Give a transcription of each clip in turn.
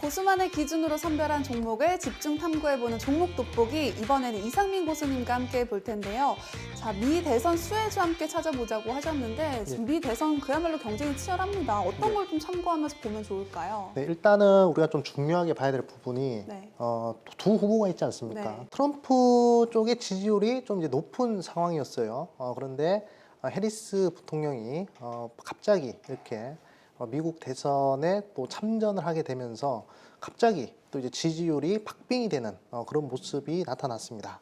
고수만의 기준으로 선별한 종목을 집중 탐구해보는 종목 돋보기, 이번에는 이상민 고수님과 함께 볼 텐데요. 자, 미 대선 수혜주 함께 찾아보자고 하셨는데 지금 미 대선 그야말로 경쟁이 치열합니다. 어떤 걸 좀 참고하면서 보면 좋을까요? 네, 일단은 우리가 좀 중요하게 봐야 될 부분이 네. 두 후보가 있지 않습니까? 네. 트럼프 쪽의 지지율이 좀 이제 높은 상황이었어요. 그런데 해리스 부통령이 갑자기 이렇게 미국 대선에 또 참전을 하게 되면서 갑자기 또 이제 지지율이 박빙이 되는 그런 모습이 나타났습니다.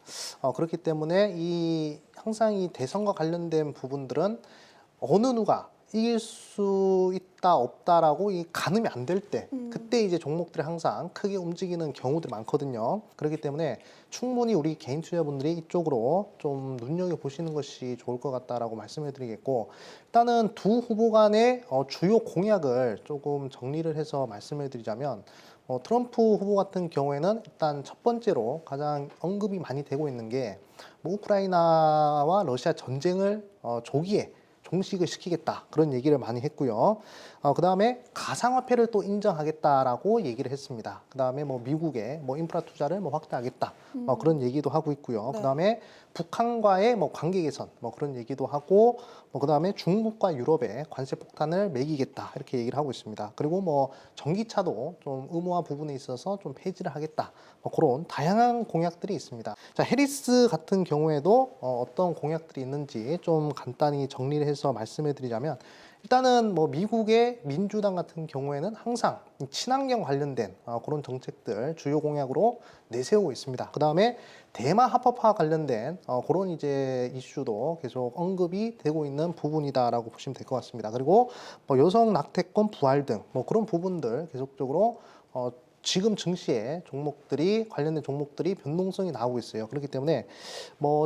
그렇기 때문에 항상 이 대선과 관련된 부분들은 어느 누가 이길 수 있다 없다라고 이 가늠이 안 될 때 그때 이제 종목들이 항상 크게 움직이는 경우들이 많거든요. 그렇기 때문에 충분히 우리 개인 투자분들이 이쪽으로 좀 눈여겨보시는 것이 좋을 것 같다라고 말씀을 드리겠고, 일단은 두 후보 간의 주요 공약을 조금 정리를 해서 말씀을 드리자면, 트럼프 후보 같은 경우에는 일단 첫 번째로 가장 언급이 많이 되고 있는 게 우크라이나와 러시아 전쟁을 조기에 종식을 시키겠다, 그런 얘기를 많이 했고요. 그 다음에 가상화폐를 또 인정하겠다라고 얘기를 했습니다. 그 다음에 미국의 인프라 투자를 확대하겠다, 그런 얘기도 하고 있고요. 네. 그 다음에 북한과의 관계 개선, 그런 얘기도 하고, 그 다음에 중국과 유럽의 관세 폭탄을 매기겠다, 이렇게 얘기를 하고 있습니다. 그리고 전기차도 좀 의무화 부분에 있어서 좀 폐지를 하겠다, 그런 다양한 공약들이 있습니다. 자, 해리스 같은 경우에도 어떤 공약들이 있는지 좀 간단히 정리를 해서 말씀을 드리자면, 일단은 미국의 민주당 같은 경우에는 항상 친환경 관련된 그런 정책들 주요 공약으로 내세우고 있습니다. 그 다음에 대마 합법화 관련된 그런 이제 이슈도 계속 언급이 되고 있는 부분이다라고 보시면 될 것 같습니다. 그리고 여성 낙태권 부활 등 그런 부분들 계속적으로 지금 증시에 관련된 종목들이 변동성이 나오고 있어요. 그렇기 때문에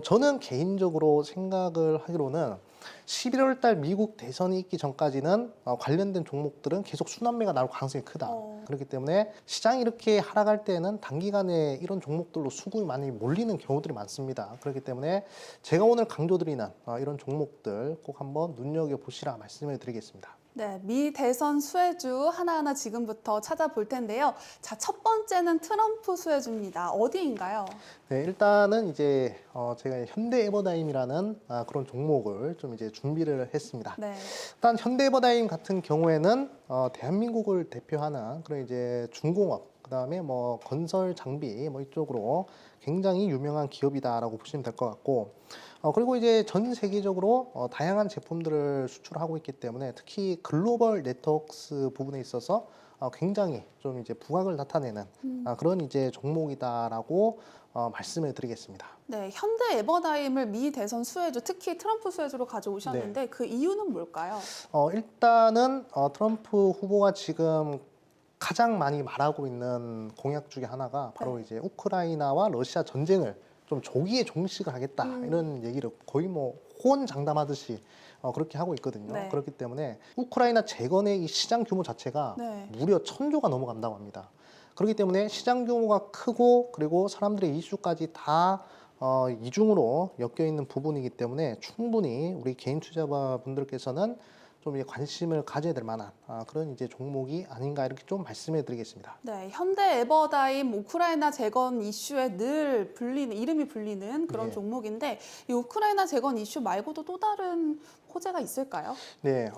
저는 개인적으로 생각을 하기로는 11월 달 미국 대선이 있기 전까지는 관련된 종목들은 계속 순환매가 나올 가능성이 크다. 그렇기 때문에 시장이 이렇게 하락할 때는 단기간에 이런 종목들로 수급이 많이 몰리는 경우들이 많습니다. 그렇기 때문에 제가 오늘 강조드리는 이런 종목들 꼭 한번 눈여겨보시라 말씀을 드리겠습니다. 네, 미 대선 수혜주 하나하나 지금부터 찾아볼 텐데요. 자, 첫 번째는 트럼프 수혜주입니다. 어디인가요? 네, 일단은 이제 제가 현대에버다임이라는 그런 종목을 좀 이제 준비를 했습니다. 네. 일단 현대에버다임 같은 경우에는 대한민국을 대표하는 그런 이제 중공업, 그다음에 건설 장비 이쪽으로 굉장히 유명한 기업이다라고 보시면 될 것 같고, 그리고 이제 전 세계적으로 다양한 제품들을 수출하고 있기 때문에 특히 글로벌 네트워크스 부분에 있어서 굉장히 좀 이제 부각을 나타내는 그런 이제 종목이다라고 말씀을 드리겠습니다. 네, 현대 에버다임을 미 대선 수혜주, 특히 트럼프 수혜주로 가져오셨는데 그 이유는 뭘까요? 일단은 트럼프 후보가 지금 가장 많이 말하고 있는 공약 중에 하나가 바로 이제 우크라이나와 러시아 전쟁을 좀 조기에 종식을 하겠다, 이런 얘기를 거의 호언장담하듯이 그렇게 하고 있거든요. 네. 그렇기 때문에 우크라이나 재건의 이 시장 규모 자체가 무려 1,000조가 넘어간다고 합니다. 그렇기 때문에 시장 규모가 크고 그리고 사람들의 이슈까지 다 이중으로 엮여 있는 부분이기 때문에 충분히 우리 개인 투자자분들께서는 좀 관심을 가져야 될 만한 그런 이제 종목이 아닌가, 이렇게 좀 말씀해 드리겠습니다. 네, 현대 에버다임 우크라이나 재건 이슈에 늘 이름이 불리는 그런 종목인데 이 우크라이나 재건 이슈 말고도 또 다른 호재가 있을까요? 네,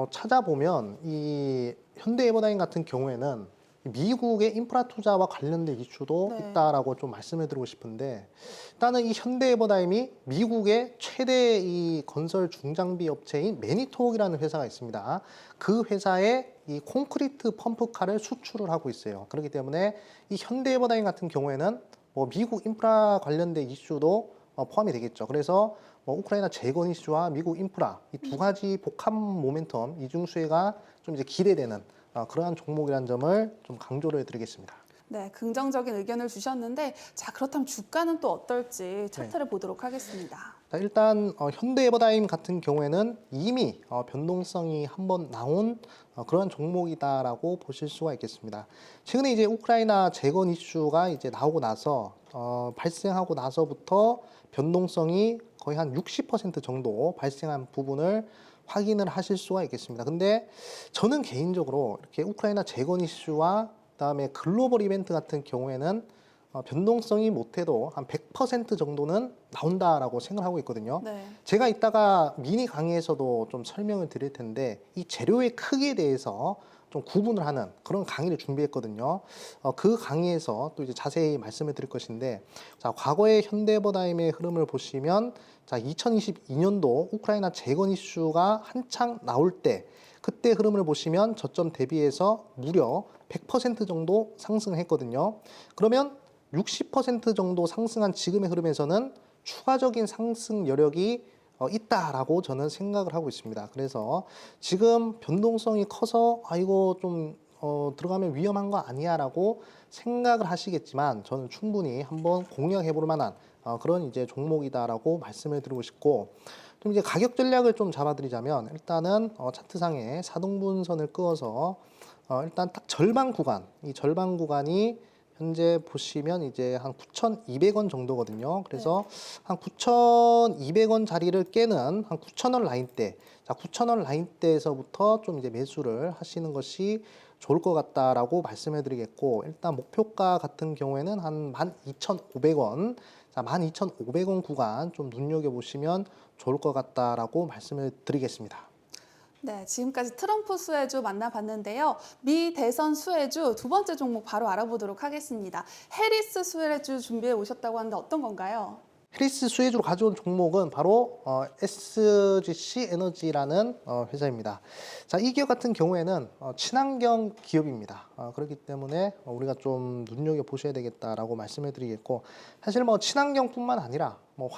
찾아보면 이 현대에버다임 같은 경우에는 미국의 인프라 투자와 관련된 이슈도 있다라고 좀 말씀을 드리고 싶은데, 일단은 이 현대에버다임이 미국의 최대 이 건설 중장비 업체인 매니토웍이라는 회사가 있습니다. 그 회사에 이 콘크리트 펌프카를 수출을 하고 있어요. 그렇기 때문에 이 현대에버다임 같은 경우에는 미국 인프라 관련된 이슈도 포함이 되겠죠. 그래서 우크라이나 재건 이슈와 미국 인프라 이 두 가지 복합 모멘텀 이중 수혜가 좀 이제 기대되는 그러한 종목이라는 점을 좀 강조를 해드리겠습니다. 네, 긍정적인 의견을 주셨는데 자, 그렇다면 주가는 또 어떨지 차트를 보도록 하겠습니다. 자, 일단 현대에버다임 같은 경우에는 이미 변동성이 한번 나온 그런 종목이다라고 보실 수가 있겠습니다. 최근에 이제 우크라이나 재건 이슈가 이제 나오고 나서 발생하고 나서부터 변동성이 거의 한 60% 정도 발생한 부분을 확인을 하실 수가 있겠습니다. 근데 저는 개인적으로 이렇게 우크라이나 재건 이슈와 그다음에 글로벌 이벤트 같은 경우에는 변동성이 못해도 한 100% 정도는 나온다라고 생각하고 있거든요. 네. 제가 이따가 미니 강의에서도 좀 설명을 드릴 텐데 이 재료의 크기에 대해서 좀 구분을 하는 그런 강의를 준비했거든요. 그 강의에서 또 이제 자세히 말씀을 드릴 것인데, 자, 과거의 현대해버다임의 흐름을 보시면, 자, 2022년도 우크라이나 재건 이슈가 한창 나올 때, 그때 흐름을 보시면 저점 대비해서 무려 100% 정도 상승했거든요. 그러면 60% 정도 상승한 지금의 흐름에서는 추가적인 상승 여력이 있다라고 저는 생각을 하고 있습니다. 그래서 지금 변동성이 커서 이거 좀 들어가면 위험한 거 아니야라고 생각을 하시겠지만 저는 충분히 한번 공략해 볼 만한 그런 이제 종목이다라고 말씀을 드리고 싶고, 좀 이제 가격 전략을 좀 잡아드리자면 일단은 차트상에 사등분선을 그어서 일단 딱 절반 구간, 이 절반 구간이 현재 보시면 이제 한 9,200원 정도거든요. 그래서 한 9,200원 자리를 깨는 한 9,000원 라인대, 자, 9,000원 라인대에서부터 좀 이제 매수를 하시는 것이 좋을 것 같다라고 말씀해 드리겠고, 일단 목표가 같은 경우에는 한 12,500원, 자, 12,500원 구간 좀 눈여겨보시면 좋을 것 같다라고 말씀을 드리겠습니다. 네, 지금까지 트럼프 수혜주 만나봤는데요. 미 대선 수혜주 두 번째 종목 바로 알아보도록 하겠습니다. 해리스 수혜주 준비해 오셨다고 하는데 어떤 건가요? 해리스 수혜주로 가져온 종목은 바로 SGC 에너지라는 회사입니다. 자, 이 기업 같은 경우에는 친환경 기업입니다. 그렇기 때문에 우리가 좀 눈여겨 보셔야 되겠다라고 말씀을 드리겠고, 사실 뭐 친환경뿐만 아니라 뭐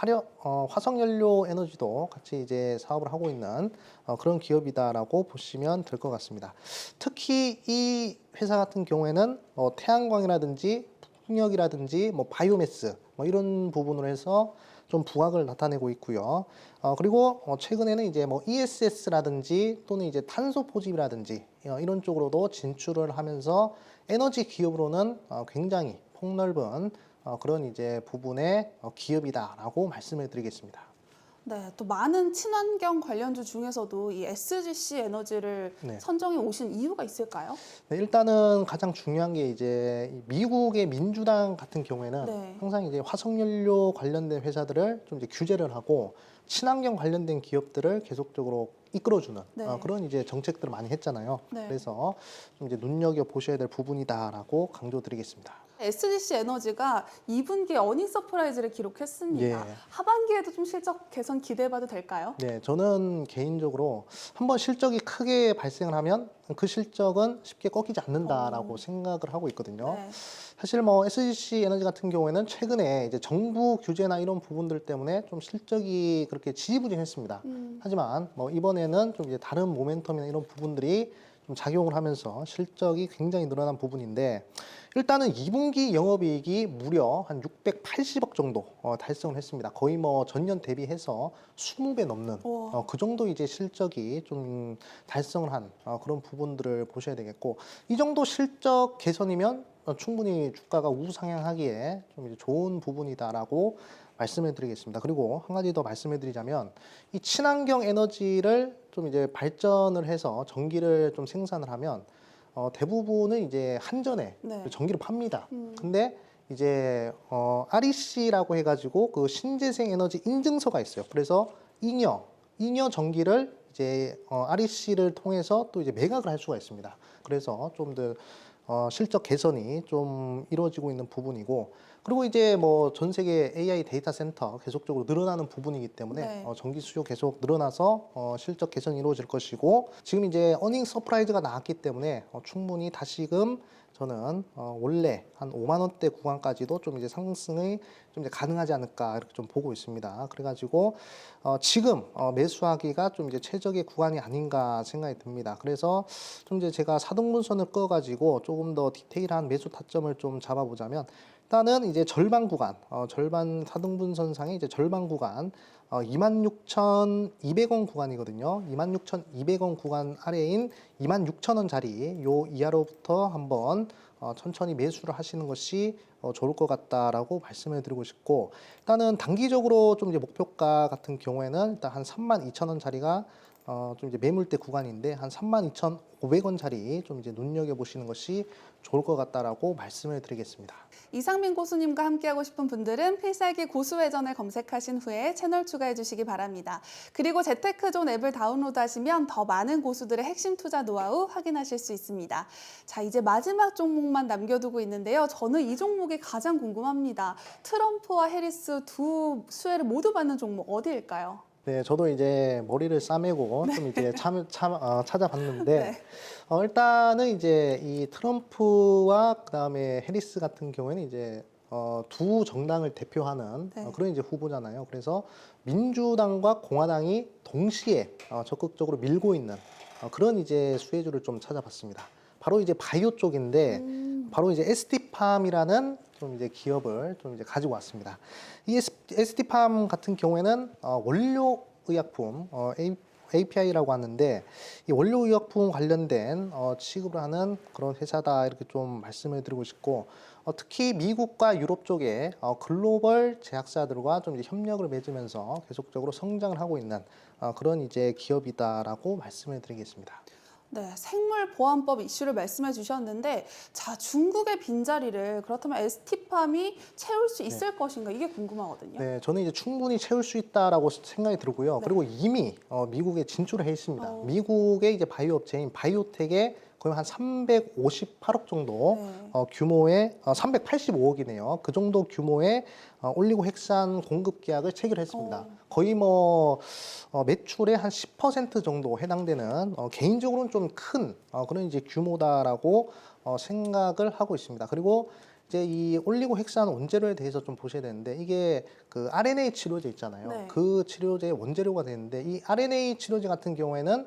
화석연료 에너지도 같이 이제 사업을 하고 있는 그런 기업이다라고 보시면 될 것 같습니다. 특히 이 회사 같은 경우에는 태양광이라든지 풍력이라든지 뭐 바이오매스 뭐 이런 부분으로 해서 좀 부각을 나타내고 있고요. 그리고 최근에는 이제 뭐 ESS라든지 또는 이제 탄소 포집이라든지 이런 쪽으로도 진출을 하면서 에너지 기업으로는 굉장히 폭넓은 그런 이제 부분의 기업이다라고 말씀을 드리겠습니다. 네, 또 많은 친환경 관련주 중에서도 이 SGC 에너지를 네. 선정해 오신 이유가 있을까요? 네, 일단은 가장 중요한 게 이제 이 미국의 민주당 같은 경우에는 네. 항상 이제 화석연료 관련된 회사들을 좀 이제 규제를 하고 친환경 관련된 기업들을 계속적으로 이끌어주는 네. 그런 이제 정책들을 많이 했잖아요. 네. 그래서 좀 이제 눈여겨 보셔야 될 부분이다라고 강조드리겠습니다. SGC 에너지가 2분기에 어닝 서프라이즈를 기록했습니다. 예. 하반기에도 좀 실적 개선 기대해봐도 될까요? 네, 저는 개인적으로 한번 실적이 크게 발생을 하면 그 실적은 쉽게 꺾이지 않는다라고 생각을 하고 있거든요. 네. 사실 뭐 SGC 에너지 같은 경우에는 최근에 이제 정부 규제나 이런 부분들 때문에 좀 실적이 그렇게 지지부진했습니다. 하지만 뭐 이번에는 좀 이제 다른 모멘텀이나 이런 부분들이 좀 작용을 하면서 실적이 굉장히 늘어난 부분인데, 일단은 2분기 영업이익이 무려 한 680억 정도 달성을 했습니다. 거의 뭐 전년 대비해서 20배 넘는 우와. 그 정도 이제 실적이 좀 달성을 한 그런 부분들을 보셔야 되겠고, 이 정도 실적 개선이면 충분히 주가가 우상향하기에 좀 이제 좋은 부분이다라고 말씀을 드리겠습니다. 그리고 한 가지 더 말씀을 드리자면 이 친환경 에너지를 좀 이제 발전을 해서 전기를 좀 생산을 하면 대부분은 이제 한전에 네. 전기를 팝니다. 근데 이제 REC라고 해가지고 그 신재생 에너지 인증서가 있어요. 그래서 잉여 전기를 이제 REC를 통해서 또 이제 매각을 할 수가 있습니다. 그래서 좀 더 실적 개선이 좀 이루어지고 있는 부분이고, 그리고 이제 뭐 전 세계 AI 데이터 센터 계속적으로 늘어나는 부분이기 때문에 네. 전기 수요 계속 늘어나서 실적 개선이 이루어질 것이고, 지금 이제 어닝 서프라이즈가 나왔기 때문에 충분히 다시금 저는 원래 한 5만 원대 구간까지도 좀 이제 상승이 좀 이제 가능하지 않을까 이렇게 좀 보고 있습니다. 그래가지고 지금 매수하기가 좀 이제 최적의 구간이 아닌가 생각이 듭니다. 그래서 좀 이제 제가 사등분선을 꺼가지고 조금 더 디테일한 매수 타점을 좀 잡아보자면, 일단은 이제 절반 구간, 절반 사등분선상의 이제 절반 구간 26,200원 구간이거든요. 26,200원 구간 아래인 26,000원 자리 요 이하로부터 한번 천천히 매수를 하시는 것이 좋을 것 같다라고 말씀을 드리고 싶고, 일단은 단기적으로 좀 이제 목표가 같은 경우에는 일단 한 32,000원 자리가 좀 이제 매물대 구간인데 한 32,500원짜리 좀 이제 눈여겨 보시는 것이 좋을 것 같다라고 말씀을 드리겠습니다. 이상민 고수님과 함께하고 싶은 분들은 필살기 고수회전을 검색하신 후에 채널 추가해 주시기 바랍니다. 그리고 재테크존 앱을 다운로드하시면 더 많은 고수들의 핵심 투자 노하우 확인하실 수 있습니다. 자, 이제 마지막 종목만 남겨두고 있는데요. 저는 이 종목이 가장 궁금합니다. 트럼프와 해리스 두 수혜를 모두 받는 종목 어디일까요? 네, 저도 이제 머리를 싸매고 좀 이제 찾아봤는데 네. 일단은 이제 이 트럼프와 그다음에 해리스 같은 경우에는 이제 두 정당을 대표하는 네. 그런 이제 후보잖아요. 그래서 민주당과 공화당이 동시에 적극적으로 밀고 있는 그런 이제 수혜주를 좀 찾아봤습니다. 바로 이제 바이오 쪽인데 바로 이제 ST팜이라는 좀 이제 기업을 좀 이제 가지고 왔습니다. 이 ST팜 같은 경우에는 원료 의약품 API라고 하는데 이 원료 의약품 관련된 취급을 하는 그런 회사다 이렇게 좀 말씀을 드리고 싶고 특히 미국과 유럽 쪽에 글로벌 제약사들과 좀 이제 협력을 맺으면서 계속적으로 성장을 하고 있는 그런 이제 기업이다라고 말씀을 드리겠습니다. 네, 생물보안법 이슈를 말씀해 주셨는데, 자, 중국의 빈자리를 그렇다면 ST팜이 채울 수 있을 것인가? 이게 궁금하거든요. 네, 저는 이제 충분히 채울 수 있다라고 생각이 들고요. 네. 그리고 이미 미국에 진출을 해 있습니다. 어. 미국의 이제 바이오 업체인 바이오텍에 거의 한 358억 정도 네. 규모의 385억이네요. 그 정도 규모의 올리고핵산 공급 계약을 체결했습니다. 거의 뭐 매출의 한 10% 정도 해당되는 개인적으로는 좀 큰 그런 이제 규모다라고 생각을 하고 있습니다. 그리고 이제 이 올리고핵산 원재료에 대해서 좀 보셔야 되는데 이게 그 RNA 치료제 있잖아요. 네. 그 치료제의 원재료가 되는데 이 RNA 치료제 같은 경우에는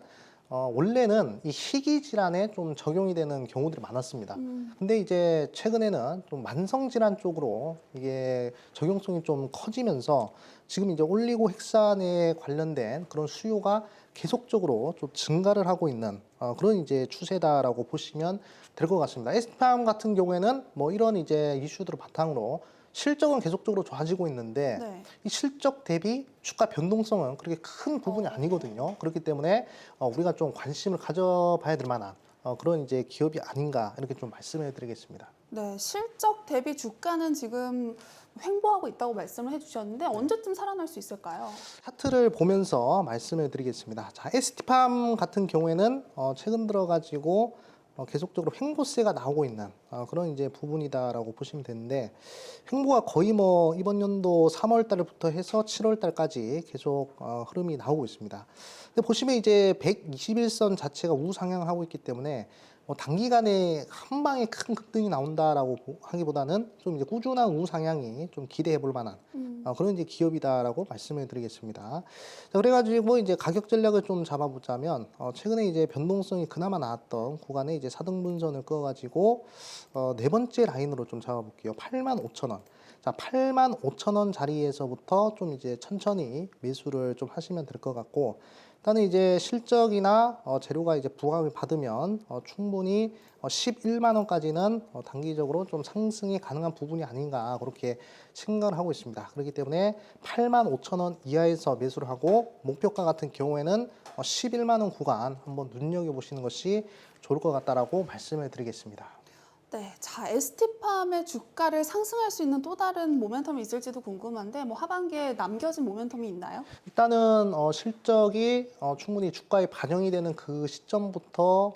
원래는 이 희귀 질환에 좀 적용이 되는 경우들이 많았습니다. 근데 이제 최근에는 좀 만성 질환 쪽으로 이게 적용성이 좀 커지면서 지금 이제 올리고핵산에 관련된 그런 수요가 계속적으로 좀 증가를 하고 있는 그런 이제 추세다라고 보시면 될 것 같습니다. ST팜 같은 경우에는 뭐 이런 이제 이슈들을 바탕으로 실적은 계속적으로 좋아지고 있는데 네. 이 실적 대비 주가 변동성은 그렇게 큰 부분이 아니거든요. 그렇기 때문에 우리가 좀 관심을 가져봐야 될 만한 그런 이제 기업이 아닌가 이렇게 좀 말씀을 드리겠습니다. 네, 실적 대비 주가는 지금 횡보하고 있다고 말씀을 해주셨는데 언제쯤 살아날 수 있을까요? 차트를 보면서 말씀을 드리겠습니다. 자, ST팜 같은 경우에는 최근 들어가지고 계속적으로 횡보세가 나오고 있는 그런 이제 부분이다라고 보시면 되는데 횡보가 거의 뭐 이번 연도 3월 달부터 해서 7월 달까지 계속 흐름이 나오고 있습니다. 근데 보시면 이제 121선 자체가 우상향을 하고 있기 때문에 뭐 단기간에 한 방에 큰 급등이 나온다라고 하기보다는 좀 이제 꾸준한 우상향이 좀 기대해 볼 만한 그런 이제 기업이다라고 말씀을 드리겠습니다. 자, 그래가지고 이제 가격 전략을 좀 잡아보자면 최근에 이제 변동성이 그나마 나왔던 구간에 이제 4등분선을 그어가지고 네 번째 라인으로 좀 잡아볼게요. 85,000원. 자, 85,000원 자리에서부터 좀 이제 천천히 매수를 좀 하시면 될 것 같고, 일단은 이제 실적이나 재료가 이제 부각을 받으면 충분히 11만 원까지는 단기적으로 좀 상승이 가능한 부분이 아닌가 그렇게 생각을 하고 있습니다. 그렇기 때문에 85,000원 이하에서 매수를 하고 목표가 같은 경우에는 11만 원 구간 한번 눈여겨보시는 것이 좋을 것 같다라고 말씀을 드리겠습니다. 네, 자, ST팜의 주가를 상승할 수 있는 또 다른 모멘텀이 있을지도 궁금한데 뭐 하반기에 남겨진 모멘텀이 있나요? 일단은 실적이 충분히 주가에 반영이 되는 그 시점부터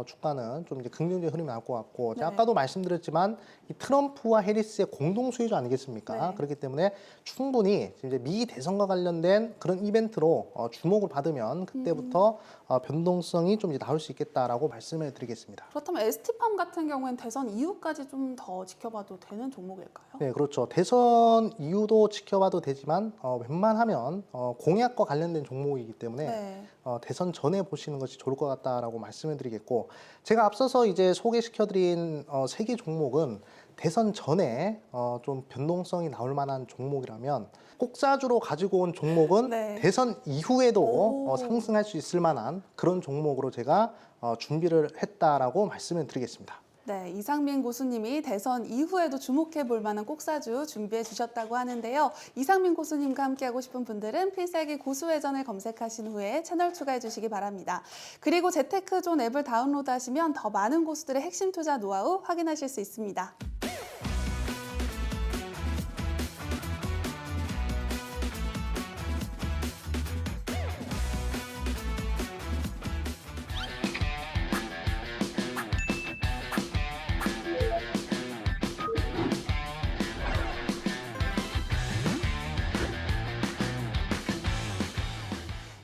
주가는 좀 이제 긍정적 흐름이 나올 것 같고 제가 네. 아까도 말씀드렸지만 이 트럼프와 해리스의 공동 소유주 아니겠습니까? 네. 그렇기 때문에 충분히 이제 미 대선과 관련된 그런 이벤트로 주목을 받으면 그때부터 변동성이 좀 이제 나올 수 있겠다라고 말씀을 드리겠습니다. 그렇다면 ST팜 같은 경우에는 대선 이후까지 좀 더 지켜봐도 되는 종목일까요? 네, 그렇죠. 대선 이후도 지켜봐도 되지만 웬만하면 공약과 관련된 종목이기 때문에 네. 대선 전에 보시는 것이 좋을 것 같다라고 말씀을 드리겠고 제가 앞서서 이제 소개시켜드린 세 개 종목은 대선 전에 좀 변동성이 나올 만한 종목이라면 꼭자주로 가지고 온 종목은 네. 대선 이후에도 오. 상승할 수 있을 만한 그런 종목으로 제가 준비를 했다라고 말씀을 드리겠습니다. 네, 이상민 고수님이 대선 이후에도 주목해 볼 만한 꼭사주 준비해 주셨다고 하는데요. 이상민 고수님과 함께하고 싶은 분들은 필살기 고수회전을 검색하신 후에 채널 추가해 주시기 바랍니다. 그리고 재테크존 앱을 다운로드하시면 더 많은 고수들의 핵심 투자 노하우 확인하실 수 있습니다.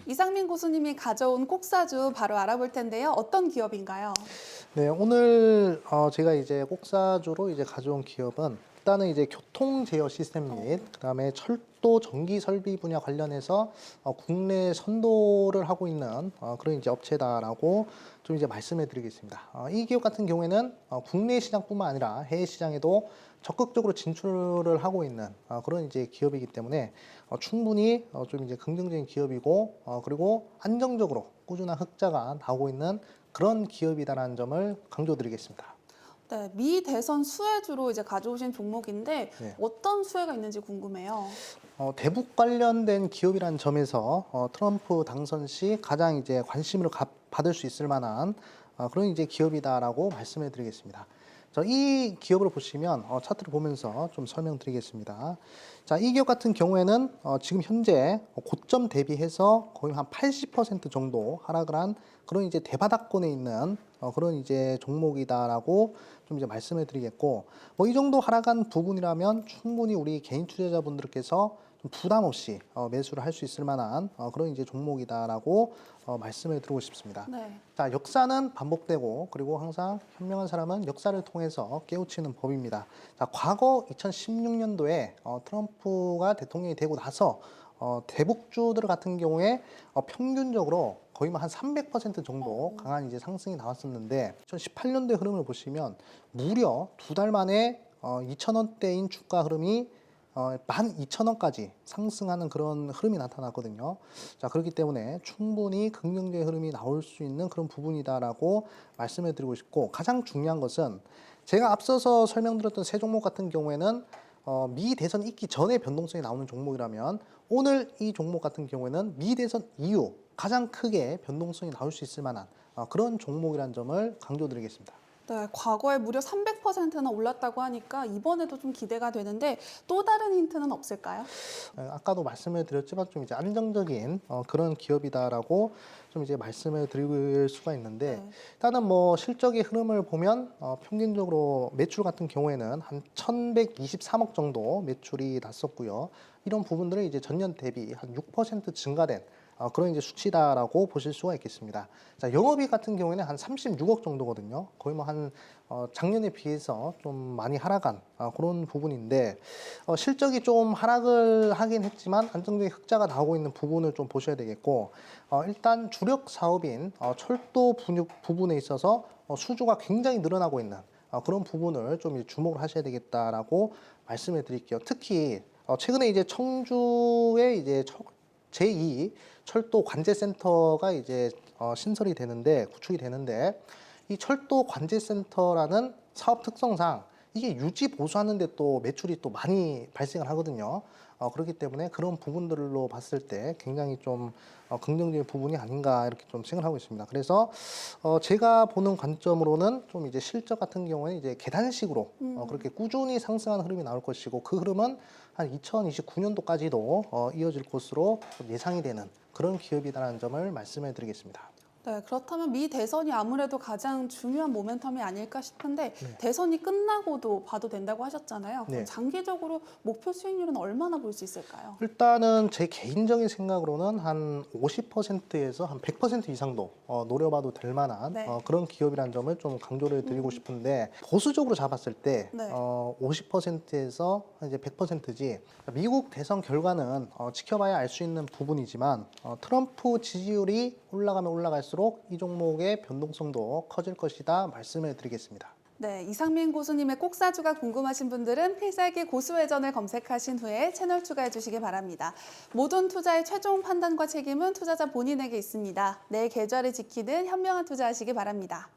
이상민 고수님이 가져온 꼭사주 바로 알아볼 텐데요. 어떤 기업인가요? 네, 오늘 제가 이제 꼭사주로 이제 가져온 기업은 일단은 이제 교통 제어 시스템 및 그다음에 철도 전기 설비 분야 관련해서 국내 선도를 하고 있는 그런 이제 업체다라고 좀 이제 말씀해 드리겠습니다. 이 기업 같은 경우에는 국내 시장뿐만 아니라 해외 시장에도 적극적으로 진출을 하고 있는 그런 이제 기업이기 때문에 충분히 좀 이제 긍정적인 기업이고 그리고 안정적으로 꾸준한 흑자가 나오고 있는 그런 기업이다라는 점을 강조드리겠습니다. 네, 미 대선 수혜주로 이제 가져오신 종목인데 네. 어떤 수혜가 있는지 궁금해요. 대북 관련된 기업이라는 점에서 트럼프 당선 시 가장 이제 관심을 받을 수 있을 만한 그런 이제 기업이다라고 말씀을 드리겠습니다. 이 기업을 보시면 차트를 보면서 좀 설명드리겠습니다. 자, 이 기업 같은 경우에는 지금 현재 고점 대비해서 거의 한 80% 정도 하락을 한 그런 이제 대바닥권에 있는 그런 이제 종목이다라고 좀 이제 말씀을 드리겠고, 뭐 이 정도 하락한 부분이라면 충분히 우리 개인 투자자분들께서 좀 부담 없이 매수를 할 수 있을 만한 그런 이제 종목이다라고 말씀을 드리고 싶습니다. 네. 자, 역사는 반복되고 그리고 항상 현명한 사람은 역사를 통해서 깨우치는 법입니다. 자, 과거 2016년도에 트럼프가 대통령이 되고 나서 대북주들 같은 경우에 평균적으로 거의 한 300% 정도 강한 이제 상승이 나왔었는데 2018년도의 흐름을 보시면 무려 2달 만에 2,000원대인 주가 흐름이 12,000원까지 상승하는 그런 흐름이 나타났거든요. 자, 그렇기 때문에 충분히 긍정적인 흐름이 나올 수 있는 그런 부분이다라고 말씀을 드리고 싶고, 가장 중요한 것은 제가 앞서서 설명드렸던 세 종목 같은 경우에는 미 대선 있기 전에 변동성이 나오는 종목이라면 오늘 이 종목 같은 경우에는 미 대선 이후 가장 크게 변동성이 나올 수 있을 만한 그런 종목이라는 점을 강조드리겠습니다. 네, 과거에 무려 300%나 올랐다고 하니까 이번에도 좀 기대가 되는데 또 다른 힌트는 없을까요? 아까도 말씀을 드렸지만 좀 이제 안정적인 그런 기업이다라고 좀 이제 말씀을 드릴 수가 있는데, 네. 일단은 뭐 실적의 흐름을 보면 평균적으로 매출 같은 경우에는 한 1,123억 정도 매출이 났었고요. 이런 부분들은 이제 전년 대비 한 6% 증가된 그런 이제 수치다라고 보실 수가 있겠습니다. 자, 영업이익 같은 경우에는 한 36억 정도거든요. 거의 뭐 한 작년에 비해서 좀 많이 하락한 그런 부분인데, 실적이 좀 하락을 하긴 했지만 안정적인 흑자가 나오고 있는 부분을 좀 보셔야 되겠고, 일단 주력 사업인 철도 부분에 있어서 수주가 굉장히 늘어나고 있는 그런 부분을 좀 이제 주목을 하셔야 되겠다라고 말씀을 드릴게요. 특히 최근에 이제 청주에 이제 제2 철도 관제센터가 이제 신설이 되는데, 구축이 되는데, 이 철도 관제센터라는 사업 특성상 이게 유지 보수하는데 또 매출이 또 많이 발생을 하거든요. 그렇기 때문에 그런 부분들로 봤을 때 굉장히 좀 긍정적인 부분이 아닌가 이렇게 좀 생각하고 있습니다. 그래서 제가 보는 관점으로는 좀 이제 실적 같은 경우에 이제 계단식으로 그렇게 꾸준히 상승하는 흐름이 나올 것이고, 그 흐름은 한 2029년도까지도 이어질 것으로 예상이 되는 그런 기업이라는 점을 말씀을 드리겠습니다. 네, 그렇다면 미 대선이 아무래도 가장 중요한 모멘텀이 아닐까 싶은데 네. 대선이 끝나고도 봐도 된다고 하셨잖아요. 그럼 네. 장기적으로 목표 수익률은 얼마나 볼 수 있을까요? 일단은 제 개인적인 생각으로는 한 50%에서 한 100% 이상도 노려봐도 될 만한 네. 그런 기업이라는 점을 좀 강조를 드리고 싶은데, 보수적으로 잡았을 때 네. 50%에서 이제 100%지 미국 대선 결과는 지켜봐야 알 수 있는 부분이지만 트럼프 지지율이 올라가면 올라갈수록 이 종목의 변동성도 커질 것이다 말씀을 드리겠습니다. 네, 이상민 고수님의 꼭사주가 궁금하신 분들은 필살기 고수회전을 검색하신 후에 채널 추가해 주시기 바랍니다. 모든 투자의 최종 판단과 책임은 투자자 본인에게 있습니다. 내 계좌를 지키는 현명한 투자하시기 바랍니다.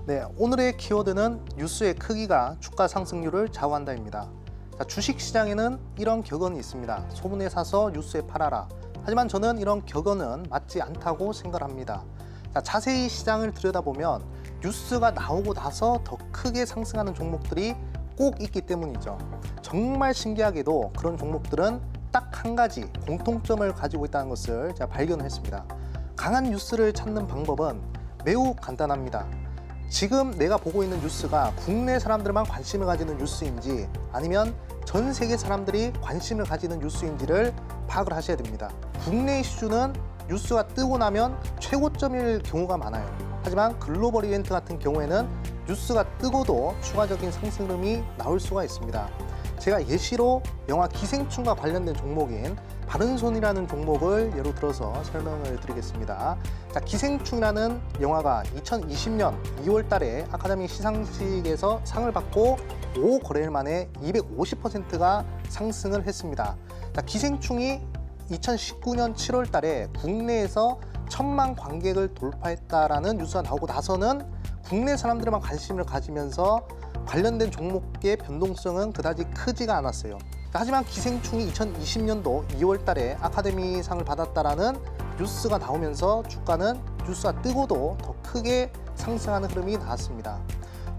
네, 오늘의 키워드는 뉴스의 크기가 주가 상승률을 좌우한다입니다. 자, 주식시장에는 이런 격언이 있습니다. 소문에 사서 뉴스에 팔아라. 하지만 저는 이런 격언은 맞지 않다고 생각합니다. 자, 자세히 시장을 들여다보면 뉴스가 나오고 나서 더 크게 상승하는 종목들이 꼭 있기 때문이죠. 정말 신기하게도 그런 종목들은 딱 한 가지 공통점을 가지고 있다는 것을 제가 발견했습니다. 강한 뉴스를 찾는 방법은 매우 간단합니다. 지금 내가 보고 있는 뉴스가 국내 사람들만 관심을 가지는 뉴스인지 아니면 전 세계 사람들이 관심을 가지는 뉴스인지를 파악을 하셔야 됩니다. 국내 이슈는 뉴스가 뜨고 나면 최고점일 경우가 많아요. 하지만 글로벌 이벤트 같은 경우에는 뉴스가 뜨고도 추가적인 상승 흐름이 나올 수가 있습니다. 제가 예시로 영화 기생충과 관련된 종목인 바른손이라는 종목을 예로 들어서 설명을 드리겠습니다. 자, 기생충이라는 영화가 2020년 2월 달에 아카데미 시상식에서 상을 받고 5거래일 만에 250%가 상승을 했습니다. 자, 기생충이 2019년 7월 달에 국내에서 1000만 관객을 돌파했다라는 뉴스가 나오고 나서는 국내 사람들만 관심을 가지면서 관련된 종목의 변동성은 그다지 크지가 않았어요. 하지만 기생충이 2020년도 2월 달에 아카데미상을 받았다라는 뉴스가 나오면서 주가는 뉴스가 뜨고도 더 크게 상승하는 흐름이 나왔습니다.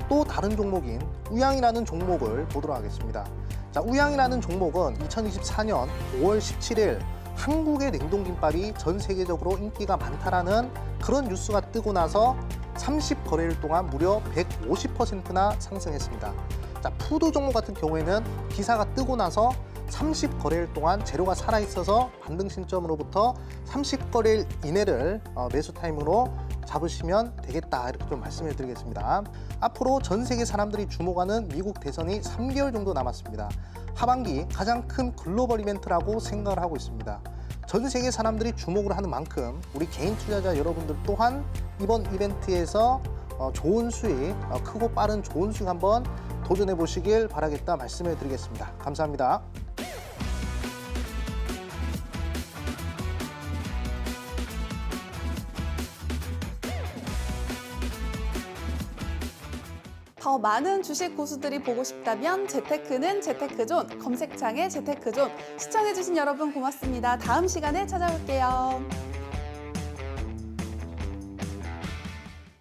또 다른 종목인 우양이라는 종목을 보도록 하겠습니다. 자, 우양이라는 종목은 2024년 5월 17일 한국의 냉동김밥이 전 세계적으로 인기가 많다라는 그런 뉴스가 뜨고 나서 30거래일 동안 무려 150%나 상승했습니다. 자, 푸드 종목 같은 경우에는 기사가 뜨고 나서 30거래일 동안 재료가 살아있어서 반등 신점으로부터 30거래일 이내를 매수 타임으로 잡으시면 되겠다, 이렇게 좀 말씀을 드리겠습니다. 앞으로 전 세계 사람들이 주목하는 미국 대선이 3개월 정도 남았습니다. 하반기 가장 큰 글로벌 이벤트라고 생각을 하고 있습니다. 전 세계 사람들이 주목을 하는 만큼 우리 개인 투자자 여러분들 또한 이번 이벤트에서 좋은 수익, 크고 빠른 좋은 수익 한번 도전해 보시길 바라겠다 말씀을 드리겠습니다. 감사합니다. 더 많은 주식 고수들이 보고 싶다면 재테크는 재테크존, 검색창에 재테크존. 시청해주신 여러분 고맙습니다. 다음 시간에 찾아올게요.